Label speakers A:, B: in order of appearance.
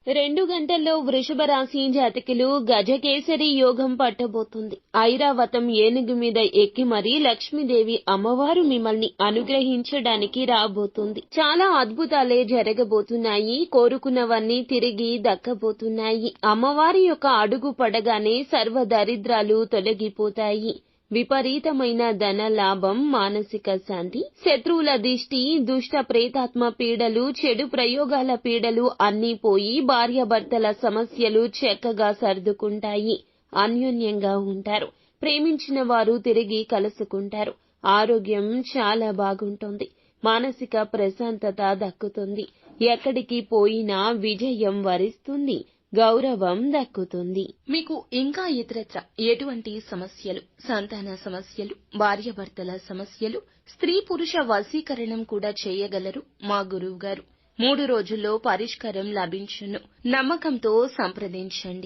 A: 2 గంటల్లో వృషభ రాశి జాతకులు గజకేసరి యోగం పట్టబోతుంది. ఐరావతం ఏనుగు మీద ఎక్కి మరీ లక్ష్మీదేవి అమ్మవారు మిమ్మల్ని అనుగ్రహించడానికి రాబోతుంది. చాలా అద్భుతాలే జరగబోతున్నాయి. కోరుకున్నవన్నీ తిరిగి దక్కబోతున్నాయి. అమ్మవారి యొక్క అడుగు పడగానే సర్వ దరిద్రాలు తొలగిపోతాయి. విపరీతమైన ధన లాభం, మానసిక శాంతి, శత్రువుల దిష్టి, దుష్ట ప్రేతాత్మ పీడలు, చెడు ప్రయోగాల పీడలు అన్నీ పోయి భార్యాభర్తల సమస్యలు చక్కగా సర్దుకుంటాయి. అన్యోన్యంగా ఉంటారు. ప్రేమించిన వారు తిరిగి కలుసుకుంటారు. ఆరోగ్యం చాలా బాగుంటుంది. మానసిక ప్రశాంతత దక్కుతుంది. ఎక్కడికి పోయినా విజయం వరిస్తుంది. గౌరవం దక్కుతుంది.
B: మీకు ఇంకా ఇతరత్ర ఎటువంటి సమస్యలు, సంతాన సమస్యలు, భార్యాభర్తల సమస్యలు, స్త్రీ పురుష వశీకరణం కూడా చేయగలరు మా గురువు గారు. 3 రోజుల్లో పరిష్కారం లభించును. నమ్మకంతో సంప్రదించండి.